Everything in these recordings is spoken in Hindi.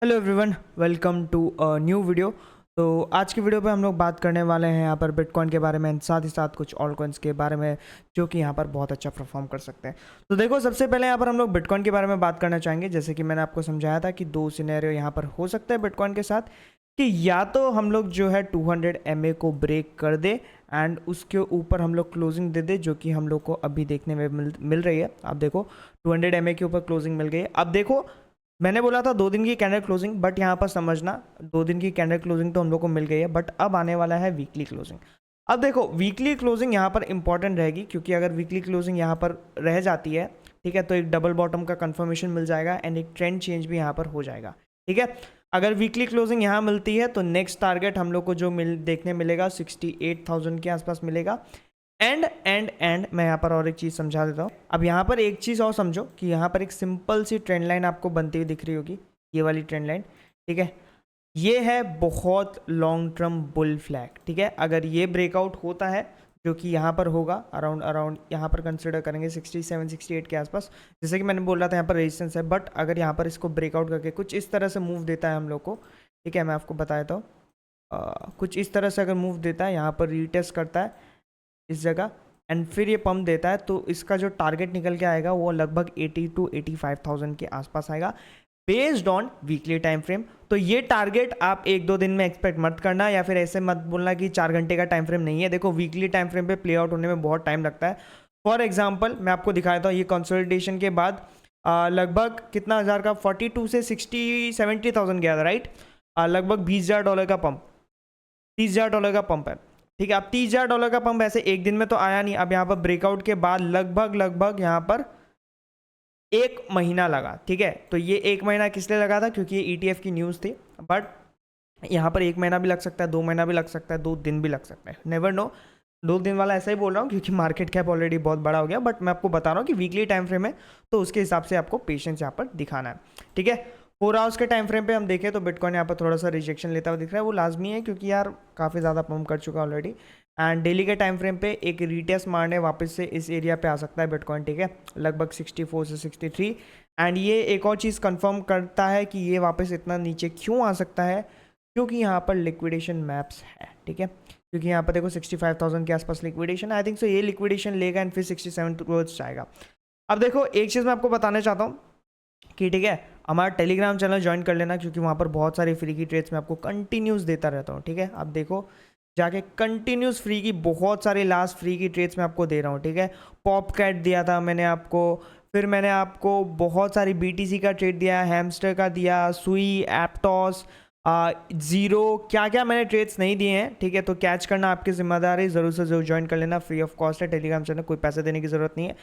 Hello everyone, welcome to a new video. तो आज की वीडियो पे हम लोग बात करने वाले हैं यहाँ पर बिटकॉइन के बारे में, साथ ही साथ कुछ ऑल कॉइन्स के बारे में जो कि यहाँ पर बहुत अच्छा परफॉर्म कर सकते हैं। तो देखो, सबसे पहले यहाँ पर हम लोग बिटकॉइन के बारे में बात करना चाहेंगे। जैसे कि मैंने आपको समझाया था कि दो सिनेरियो यहाँ पर हो सकते हैं बिटकॉइन के साथ, कि या तो हम लोग जो है 200 MA को ब्रेक कर दे एंड उसके ऊपर हम लोग क्लोजिंग दे दे, जो कि हम लोग को अभी देखने में मिल रही है। आप देखो 200 MA के ऊपर क्लोजिंग मिल गई है। अब देखो, मैंने बोला था 2 दिन की कैंडल क्लोजिंग, बट यहाँ पर समझना 2 दिन की कैंडल क्लोजिंग तो हम लोग को मिल गई है, बट अब आने वाला है वीकली क्लोजिंग। अब देखो, वीकली क्लोजिंग यहाँ पर इंपॉर्टेंट रहेगी, क्योंकि अगर वीकली क्लोजिंग यहाँ पर रह जाती है, ठीक है, तो एक डबल बॉटम का कंफर्मेशन मिल जाएगा एंड एक ट्रेंड चेंज भी यहाँ पर हो जाएगा। ठीक है, अगर वीकली क्लोजिंग यहाँ मिलती है तो नेक्स्ट टारगेट हम लोग को जो देखने मिलेगा 68,000 के आसपास मिलेगा। एंड मैं यहाँ पर और एक चीज़ समझा देता हूँ। अब यहाँ पर एक चीज़ और समझो कि यहाँ पर एक सिंपल सी ट्रेंड लाइन आपको बनती हुई दिख रही होगी, ये वाली ट्रेंड लाइन। ठीक है, ये है बहुत लॉन्ग टर्म बुल फ्लैग। ठीक है, अगर ये ब्रेकआउट होता है, जो कि यहाँ पर होगा अराउंड यहाँ पर कंसिडर करेंगे 67 68 के आसपास, जैसे कि मैंने बोल रहा था यहाँ पर रेजिस्टेंस है, बट अगर यहाँ पर इसको ब्रेकआउट करके कुछ इस तरह से मूव देता है हम लोग को, ठीक है, मैं आपको बता देता हूँ, कुछ इस तरह से अगर मूव देता है, यहाँ पर रीटेस्ट करता है इस जगह एंड फिर ये पंप देता है, तो इसका जो टारगेट निकल के आएगा वो लगभग 80 to 85,000 के आसपास आएगा based on weekly time frame. तो ये टारगेट आप 1-2 दिन में एक्सपेक्ट मत करना, या फिर ऐसे मत बोलना कि 4 घंटे का टाइम फ्रेम नहीं है। देखो, वीकली टाइम फ्रेम पे प्ले आउट होने में बहुत टाइम लगता है। फॉर एग्जाम्पल मैं आपको दिखाया था, ये कंसोलिडेशन के बाद लगभग कितना हज़ार का 42 से 60-70,000 गया था, राइट। लगभग $20,000 का पंप, $30,000 का पंप है। ठीक है, अब $30,000 का पंप ऐसे एक दिन में तो आया नहीं। अब यहाँ पर ब्रेकआउट के बाद लगभग यहाँ पर 1 महीना लगा। ठीक है, तो ये 1 महीना किस लिए लगा था, क्योंकि ये ETF की न्यूज़ थी, बट यहाँ पर 1 महीना भी लग सकता है, 2 महीना भी लग सकता है, 2 दिन भी लग सकता है, नेवर नो। 2 दिन वाला ऐसा ही बोल रहा हूँ क्योंकि मार्केट कैप ऑलरेडी बहुत बड़ा हो गया, बट मैं आपको बता रहा हूँ कि वीकली टाइम फ्रेम है, तो उसके हिसाब से आपको पेशेंस यहाँ पर दिखाना है। ठीक है, 4 आवर्स के टाइम फ्रेम पे हम देखें तो बिटकॉइन यहाँ पर थोड़ा सा रिजेक्शन लेता हुआ दिख रहा है। वो लाजमी है क्योंकि यार काफ़ी ज़्यादा पंप कर चुका है ऑलरेडी। एंड डेली के टाइम फ्रेम पे एक रीटेस्ट मारने वापस से इस एरिया पे आ सकता है बिटकॉइन। ठीक है, लगभग 64 से 63। एंड ये एक और चीज़ कंफर्म करता है कि ये वापस इतना नीचे क्यों आ सकता है, क्योंकि यहाँ पर लिक्विडेशन मैप्स है। ठीक है, क्योंकि यहाँ पर देखो 65,000 के आसपास लिक्विडेशन, आई थिंक सो ये लिक्विडेशन लेगा एंड फिर 67 टूवर्ड्स जाएगा। अब देखो, एक चीज़ मैं आपको बताना चाहता हूँ कि ठीक है, हमारा टेलीग्राम चैनल ज्वाइन कर लेना, क्योंकि वहाँ पर बहुत सारी फ्री की ट्रेड्स मैं आपको कंटिन्यूस देता रहता हूँ। ठीक है, अब देखो जाके कंटिन्यूस फ्री की बहुत सारी लास्ट फ्री की ट्रेड्स मैं आपको दे रहा हूँ। ठीक है, पॉप कैट दिया था मैंने आपको, फिर मैंने आपको बहुत सारी BTC का ट्रेड दिया, हैमस्टर का दिया, सुई, एप्टॉस, ज़ीरो, क्या क्या मैंने ट्रेड्स नहीं दिए हैं। ठीक है, तो कैच करना आपकी जिम्मेदारी, ज़रूर से ज़रूर ज्वाइन कर लेना, फ्री ऑफ कॉस्ट है टेलीग्राम चैनल, कोई पैसे देने की ज़रूरत नहीं है।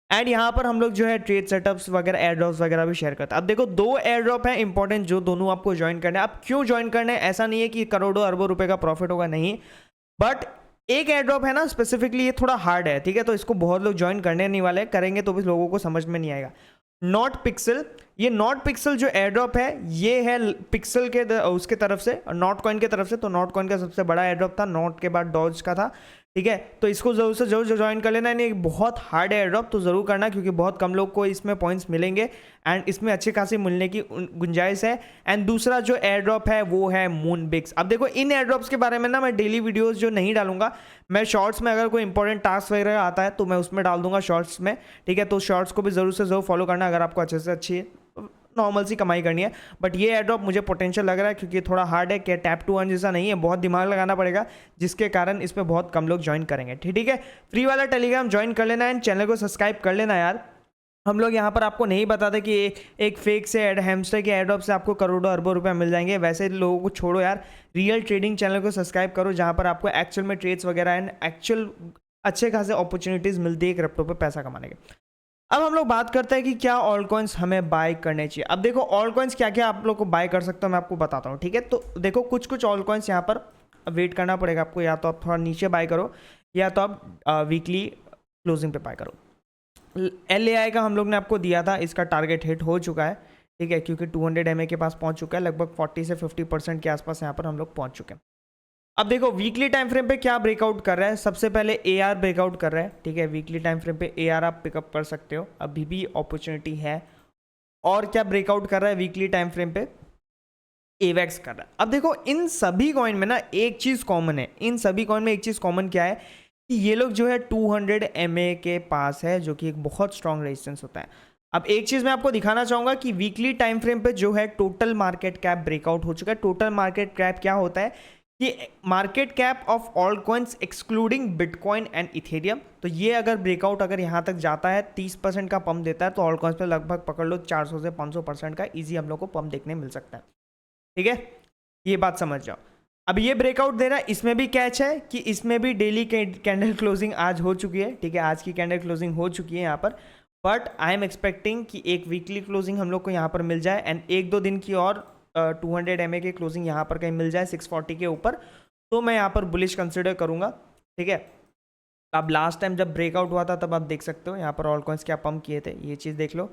एंड यहाँ पर हम लोग जो है ट्रेड सेटअप्स वगैरह, एयर ड्रॉप्स वगैरह भी शेयर करते हैं। अब देखो, 2 एयर ड्रॉप है इंपॉर्टेंट, जो दोनों आपको ज्वाइन करना है। अब क्यों ज्वाइन करना है, ऐसा नहीं है कि करोड़ों अरबों रुपए का प्रॉफिट होगा, नहीं, बट एक एयर ड्रॉप है ना स्पेसिफिकली, ये थोड़ा हार्ड है। ठीक है, तो इसको बहुत लोग ज्वाइन करने नहीं वाले, करेंगे तो भी लोगों को समझ में नहीं आएगा। नॉट पिक्सल, ये नॉट पिक्सल जो एयर ड्रॉप है, ये है पिक्सल के उसके तरफ से, नॉट कॉइन के तरफ से। तो नॉट कॉइन का सबसे बड़ा एयर ड्रॉप था, नॉट के बाद डॉज का था। ठीक है, तो इसको जरूर से जरूर ज्वाइन कर लेना। यानी बहुत हार्ड एयर ड्रॉप, तो जरूर करना, क्योंकि बहुत कम लोग को इसमें पॉइंट्स मिलेंगे एंड इसमें अच्छे खासी मिलने की गुंजाइश है। एंड दूसरा जो एयर ड्रॉप है वो है मूनबिक्स। अब देखो, इन एयर ड्रॉप्स के बारे में ना मैं डेली वीडियोस जो नहीं डालूंगा, मैं शॉर्ट्स में अगर कोई इंपॉर्टेंट टास्क वगैरह आता है तो मैं उसमें डाल दूंगा शॉर्ट्स में। ठीक है, तो शॉर्ट्स को भी जरूर से जरूर फॉलो करना अगर आपको अच्छे से अच्छी नॉर्मल सी कमाई करनी है। बट ये एयर ड्रॉप मुझे पोटेंशियल लग रहा है, क्योंकि थोड़ा हार्ड है, क्या टैप टू अर्न जैसा नहीं है, बहुत दिमाग लगाना पड़ेगा, जिसके कारण इस पर बहुत कम लोग ज्वाइन करेंगे। ठीक है, फ्री वाला टेलीग्राम ज्वाइन कर लेना एंड चैनल को सब्सक्राइब कर लेना यार। हम लोग यहाँ पर आपको नहीं बताते कि एक फेक से हैमस्टर के एयर ड्रॉप से आपको करोड़ों अरबों रुपए मिल जाएंगे। वैसे लोगों को छोड़ो यार, रियल ट्रेडिंग चैनल को सब्सक्राइब करो, जहाँ पर आपको एक्चुअल में ट्रेड्स वगैरह एंड एक्चुअल अच्छे खासे अपॉर्चुनिटीज़ मिलती है क्रिप्टो पे पैसा कमाने के। अब हम लोग बात करते हैं कि क्या ऑल कॉइन्स हमें बाय करने चाहिए। अब देखो, ऑल कॉइन्स क्या क्या आप लोग को बाय कर सकते हो मैं आपको बताता हूँ। ठीक है, तो देखो, कुछ ऑल कॉइन्स यहाँ पर वेट करना पड़ेगा आपको, या तो आप थोड़ा नीचे बाय करो, या तो आप वीकली क्लोजिंग पे बाय करो। LAI का हम लोग ने आपको दिया था, इसका टारगेट हिट हो चुका है। ठीक है, क्योंकि 200 MA के पास पहुंच चुका है, लगभग 40 से 50% के आसपास यहाँ पर हम लोग पहुंच चुके हैं। अब देखो, वीकली टाइम फ्रेम पे क्या ब्रेकआउट कर रहा है, सबसे पहले AR ब्रेकआउट कर रहा है। ठीक है, वीकली टाइम फ्रेम पे AR आप पिकअप कर सकते हो, अभी भी अपॉर्चुनिटी है। और क्या ब्रेकआउट कर रहा है वीकली टाइम फ्रेम पे, एवेक्स कर रहा है। अब देखो इन सभी कॉइन में ना एक चीज़ कॉमन है, इन सभी कॉइन में एक चीज़ कॉमन क्या है कि ये लोग जो है 200 MA के पास है, जो कि एक बहुत स्ट्रॉन्ग रेजिस्टेंस होता है। अब एक चीज़ मैं आपको दिखाना चाहूँगा कि वीकली टाइम फ्रेम पे जो है टोटल मार्केट कैप ब्रेकआउट हो चुका है। टोटल मार्केट कैप क्या होता है कि market cap of all coins excluding bitcoin and Ethereum. तो ये अगर ब्रेकआउट अगर यहाँ तक जाता है 30% का पंप देता है, तो ऑल कॉइन्स पे लगभग पकड़ लो 400 से 500% का ईजी हम लोग को पंप देखने मिल सकता है। ठीक है, ये बात समझ जाओ। अब ये ब्रेकआउट दे रहा है, इसमें भी कैच है कि इसमें भी डेली कैंडल क्लोजिंग आज हो चुकी है। ठीक है, आज की कैंडल क्लोजिंग हो चुकी है यहाँ पर, बट आई एम एक्सपेक्टिंग कि एक वीकली क्लोजिंग हम लोग को यहाँ पर मिल जाए एंड 1-2 दिन की और 200 MA की क्लोजिंग यहाँ पर कहीं मिल जाए 640 के ऊपर, तो मैं यहाँ पर बुलिश कंसिडर करूँगा। ठीक है, अब लास्ट टाइम जब ब्रेकआउट हुआ था तब आप देख सकते हो यहाँ पर ऑल कॉइन्स क्या पंप किए थे, ये चीज़ देख लो।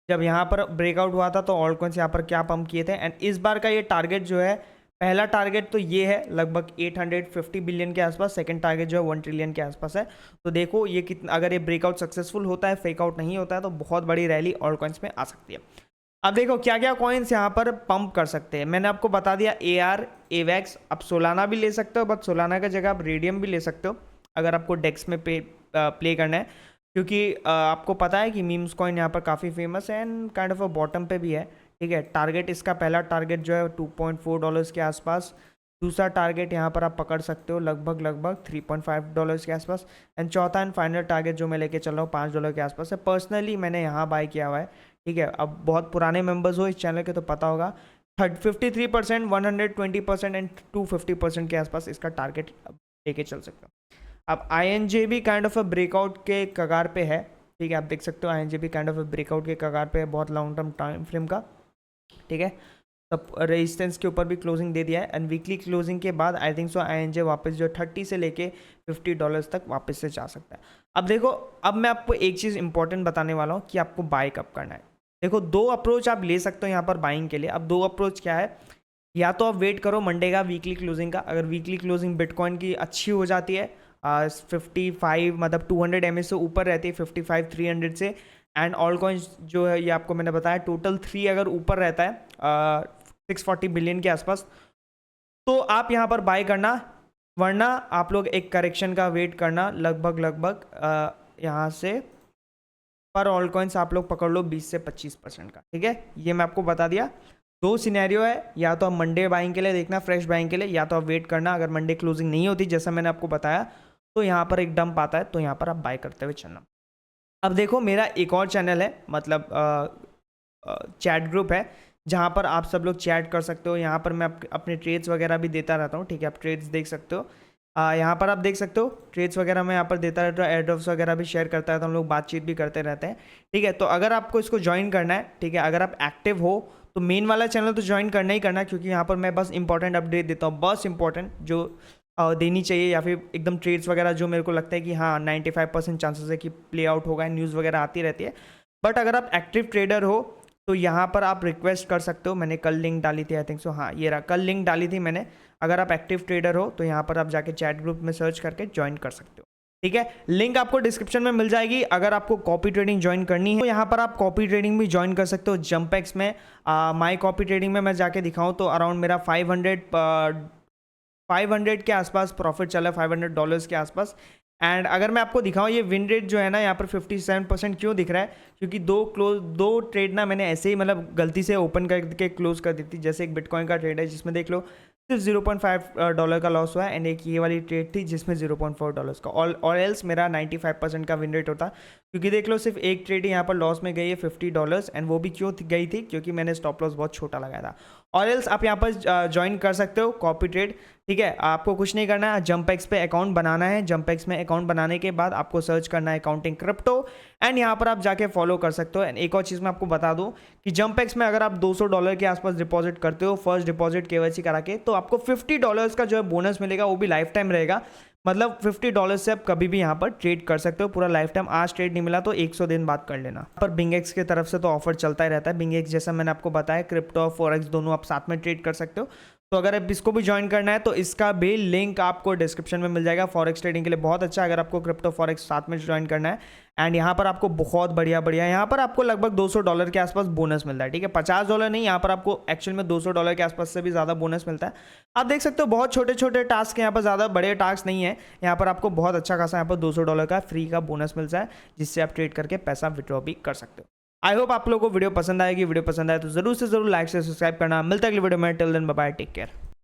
जब यहाँ पर ब्रेकआउट हुआ था तो ऑल कॉइन्स यहाँ पर क्या पंप किए थे, एंड इस बार का ये टारगेट जो है, पहला टारगेट तो ये है लगभग 850 बिलियन के आसपास, सेकंड टारगेट जो है 1 ट्रिलियन के आसपास है। तो देखो ये कितना, अगर ये ब्रेकआउट सक्सेसफुल होता है, फेकआउट नहीं होता है, तो बहुत बड़ी रैली ऑल कॉइन्स में आ सकती है। अब देखो क्या क्या कॉइन्स यहाँ पर पंप कर सकते हैं, मैंने आपको बता दिया AR, AVAX। आप सोलाना भी ले सकते हो, बट सोलाना की जगह आप रेडियम भी ले सकते हो अगर आपको डेक्स में प्ले करना है, क्योंकि आपको पता है कि मीम्स कॉइन यहाँ पर काफ़ी फेमस है and kind of a bottom पे भी है। ठीक है, टारगेट इसका पहला टारगेट जो है $2.4 के आसपास, दूसरा टारगेट यहाँ पर आप पकड़ सकते हो लगभग $3.5 के आसपास, एंड चौथा एंड फाइनल टारगेट जो मैं लेके चल रहा हूँ $5 के आसपास है। पर्सनली मैंने यहाँ बाय किया हुआ है। ठीक है, अब बहुत पुराने मेंबर्स हो इस चैनल के तो पता होगा, 53%, 120% एंड 250% के आसपास इसका टारगेट लेके चल सकते हो। अब INJ भी काइंड ऑफ अ ब्रेकआउट के कगार पे है। ठीक है, आप देख सकते हो INJ भी काइंड ऑफ अ ब्रेकआउट के कगार पे है, बहुत लॉन्ग टर्म टाइम फ्रेम का। ठीक है, तब रेजिस्टेंस के ऊपर भी क्लोजिंग दे दिया है एंड वीकली क्लोजिंग के बाद आई थिंक सो INJ वापस जो 30 से लेके $50 तक वापस से जा सकता है। अब देखो, अब मैं आपको एक चीज़ इंपॉर्टेंट बताने वाला हूँ कि आपको बाय कब करना है। देखो 2 अप्रोच आप ले सकते हो यहाँ पर बाइंग के लिए। अब 2 अप्रोच क्या है, या तो आप वेट करो मंडे का वीकली क्लोजिंग का। अगर वीकली क्लोजिंग बिटकॉइन की अच्छी हो जाती है, 55 मतलब 200 MA से ऊपर रहती है, 55 300 से, एंड ऑल कॉइन्स जो है ये आपको मैंने बताया टोटल 3 अगर ऊपर रहता है 640 बिलियन के आसपास, तो आप यहाँ पर बाय करना, वरना आप लोग एक करेक्शन का वेट करना लगभग यहाँ से पर ऑल कॉइन्स आप लोग पकड़ लो 20 से 25% का। ठीक है, ये मैं आपको बता दिया। 2 सिनेरियो है, या तो आप मंडे बाइंग के लिए देखना, फ्रेश बाइंग के लिए, या तो आप वेट करना। अगर मंडे क्लोजिंग नहीं होती जैसा मैंने आपको बताया, तो यहाँ पर एक डंप आता है, तो यहाँ पर आप बाय करते हुए चलना। अब देखो मेरा एक और चैनल है, मतलब चैट ग्रुप है, जहाँ पर आप सब लोग चैट कर सकते हो। यहाँ पर मैं अपने ट्रेड्स वगैरह भी देता रहता हूँ। ठीक है, आप ट्रेड्स देख सकते हो, यहाँ पर आप देख सकते हो ट्रेड्स वगैरह मैं यहाँ पर देता रहता हूँ, एयरड्रॉप्स वगैरह भी शेयर करता रहता हूँ, हम लोग बातचीत भी करते रहते हैं। ठीक है, तो अगर आपको इसको ज्वाइन करना है, ठीक है, अगर आप एक्टिव हो तो मेन वाला चैनल तो ज्वाइन करना ही करना, क्योंकि यहाँ पर मैं बस इंपॉर्टेंट अपडेट देता हूँ, बस इंपॉर्टेंट जो देनी चाहिए, या फिर एकदम ट्रेड्स वगैरह जो मेरे को लगता है कि हाँ 95% चांसेस है कि प्ले आउट होगा, न्यूज़ वगैरह आती रहती है। बट अगर आप एक्टिव ट्रेडर हो तो यहाँ पर आप रिक्वेस्ट कर सकते हो, मैंने कल लिंक डाली थी, आई थिंक सो, हाँ ये रहा, कल लिंक डाली थी मैंने। अगर आप एक्टिव ट्रेडर हो तो यहाँ पर आप जाके चैट ग्रुप में सर्च करके ज्वाइन कर सकते हो। ठीक है, लिंक आपको डिस्क्रिप्शन में मिल जाएगी। अगर आपको कॉपी ट्रेडिंग ज्वाइन करनी है तो यहाँ पर आप कॉपी ट्रेडिंग भी ज्वाइन कर सकते हो जंपेक्स में। माई कॉपी ट्रेडिंग में मैं जाके दिखाऊँ तो अराउंड मेरा 500 के आसपास प्रॉफिट चला है, $500 के आसपास। एंड अगर मैं आपको दिखाऊँ ये विन रेट जो है ना यहाँ पर 57% क्यों दिख रहा है, क्योंकि दो ट्रेड ना मैंने ऐसे ही मतलब गलती से ओपन करके क्लोज कर दी थी। जैसे एक बिटकॉइन का ट्रेड है जिसमें देख लो सिर्फ $0.5 का लॉस हुआ है, एंड एक ये वाली ट्रेड थी जिसमें $0.4 का, और एल्स मेरा 95% का विन रेट होता। क्योंकि देख लो सिर्फ एक ट्रेड ही यहाँ पर लॉस में गई है $50, एंड वो भी क्यों गई थी, क्योंकि मैंने स्टॉप लॉस बहुत छोटा लगाया था। और एल्स आप यहाँ पर ज्वाइन कर सकते हो कॉपी ट्रेड। ठीक है, आपको कुछ नहीं करना है, जंपेक्स पे अकाउंट बनाना है। जंपेक्स में अकाउंट बनाने के बाद आपको सर्च करना है अकाउंटिंग क्रिप्टो, एंड यहाँ पर आप जाके फॉलो कर सकते हो। एंड एक और चीज़ मैं आपको बता दूँ कि जंपेक्स में अगर आप $200 के आसपास डिपॉजिट करते हो फर्स्ट डिपॉजिट KYC करा के, तो आपको $50 का जो है बोनस मिलेगा, वो भी लाइफ टाइम रहेगा। मतलब $50 से आप कभी भी यहाँ पर ट्रेड कर सकते हो पूरा लाइफ टाइम। आज ट्रेड नहीं मिला तो 100 दिन बाद कर लेना। पर बिंगेक्स की तरफ से तो ऑफर चलता ही रहता है। बिंगेक्स जैसा मैंने आपको बताया, क्रिप्टो और फॉरेक्स दोनों आप साथ में ट्रेड कर सकते हो। तो अगर आप इसको भी ज्वाइन करना है तो इसका भी लिंक आपको डिस्क्रिप्शन में मिल जाएगा। फॉरेक्स ट्रेडिंग के लिए बहुत अच्छा है अगर आपको क्रिप्टो फॉरेक्स साथ में ज्वाइन करना है। एंड यहाँ पर आपको बहुत बढ़िया यहाँ पर आपको लगभग $200 के आसपास बोनस मिलता है, ठीक है, $50 नहीं, यहाँ पर आपको एक्चुअल में $200 के आसपास से भी ज़्यादा बोनस मिलता है। आप देख सकते हो बहुत छोटे छोटे टास्क यहाँ पर, ज़्यादा बड़े टास्क नहीं है। यहाँ पर आपको बहुत अच्छा खासा यहाँ पर $200 का फ्री का बोनस मिलता है, जिससे आप ट्रेड करके पैसा विड्रॉ भी कर सकते हो। आई होप आप लोगों को वीडियो पसंद आएगी। वीडियो पसंद आए तो जरूर से जरूर लाइक से सब्सक्राइब करना। मिलता है अगली वीडियो में। Till then bye bye, take care.